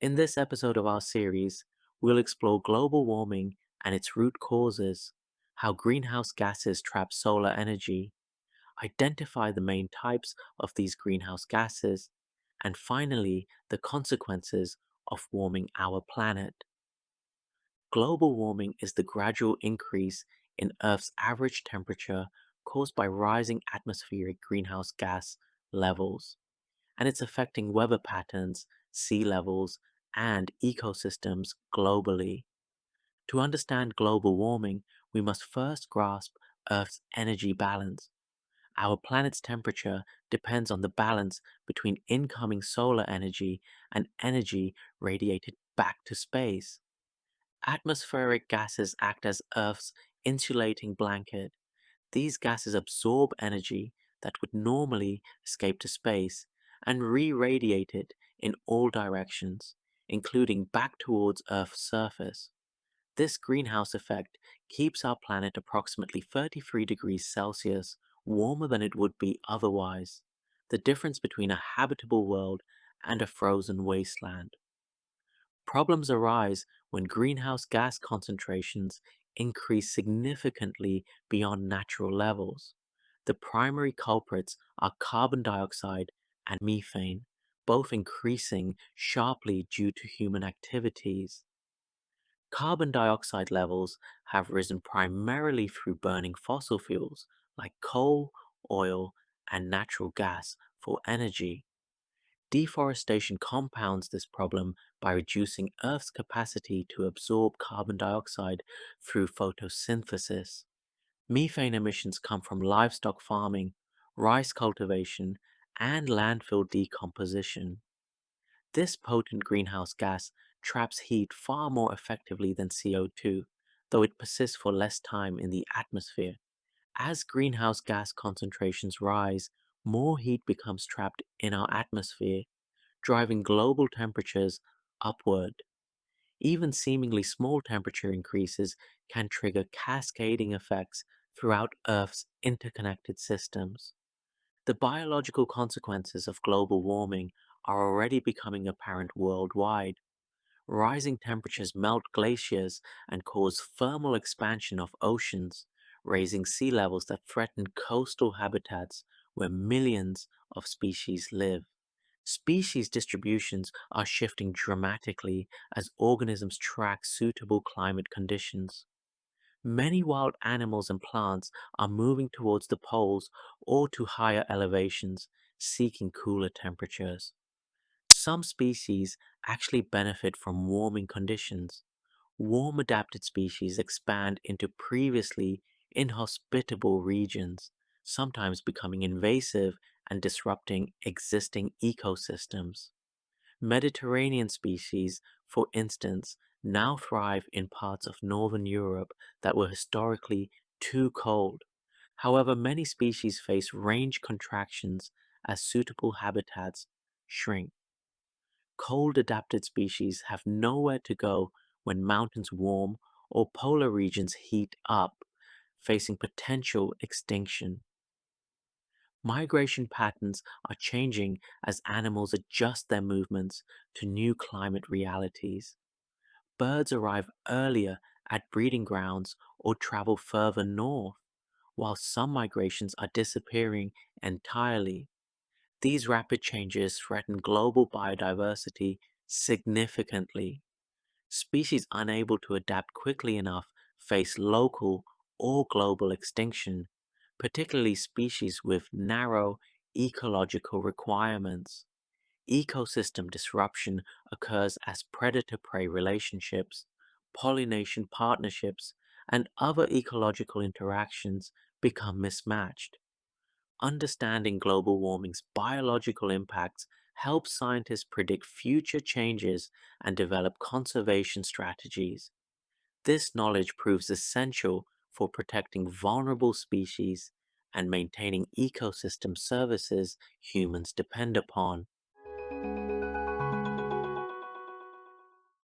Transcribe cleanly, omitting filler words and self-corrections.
In this episode of our series, we'll explore global warming and its root causes, how greenhouse gases trap solar energy, identify the main types of these greenhouse gases, and finally, the consequences of warming our planet. Global warming is the gradual increase in Earth's average temperature caused by rising atmospheric greenhouse gas levels, and it's affecting weather patterns, sea levels, and ecosystems globally. To understand global warming, we must first grasp Earth's energy balance. Our planet's temperature depends on the balance between incoming solar energy and energy radiated back to space. Atmospheric gases act as Earth's insulating blanket. These gases absorb energy that would normally escape to space and re-radiate it in all directions, including back towards Earth's surface. This greenhouse effect keeps our planet approximately 33 degrees Celsius warmer than it would be otherwise, the difference between a habitable world and a frozen wasteland. Problems arise when greenhouse gas concentrations increase significantly beyond natural levels. The primary culprits are carbon dioxide and methane, both increasing sharply due to human activities. Carbon dioxide levels have risen primarily through burning fossil fuels like coal, oil, and natural gas for energy. Deforestation compounds this problem by reducing Earth's capacity to absorb carbon dioxide through photosynthesis. Methane emissions come from livestock farming, rice cultivation, and landfill decomposition. This potent greenhouse gas traps heat far more effectively than CO2, though it persists for less time in the atmosphere. As greenhouse gas concentrations rise, more heat becomes trapped in our atmosphere, driving global temperatures upward. Even seemingly small temperature increases can trigger cascading effects throughout Earth's interconnected systems. The biological consequences of global warming are already becoming apparent worldwide. Rising temperatures melt glaciers and cause thermal expansion of oceans, raising sea levels that threaten coastal habitats where millions of species live. Species distributions are shifting dramatically as organisms track suitable climate conditions. Many wild animals and plants are moving towards the poles or to higher elevations, seeking cooler temperatures. Some species actually benefit from warming conditions. Warm adapted species expand into previously inhospitable regions, sometimes becoming invasive and disrupting existing ecosystems. Mediterranean species, for instance, now thrive in parts of northern Europe that were historically too cold. However, many species face range contractions as suitable habitats shrink. Cold adapted species have nowhere to go when mountains warm or polar regions heat up, facing potential extinction. Migration patterns are changing as animals adjust their movements to new climate realities. Birds arrive earlier at breeding grounds or travel further north, while some migrations are disappearing entirely. These rapid changes threaten global biodiversity significantly. Species unable to adapt quickly enough face local or global extinction, particularly species with narrow ecological requirements. Ecosystem disruption occurs as predator prey relationships, pollination partnerships, and other ecological interactions become mismatched. Understanding global warming's biological impacts helps scientists predict future changes and develop conservation strategies. This knowledge proves essential for protecting vulnerable species and maintaining ecosystem services humans depend upon.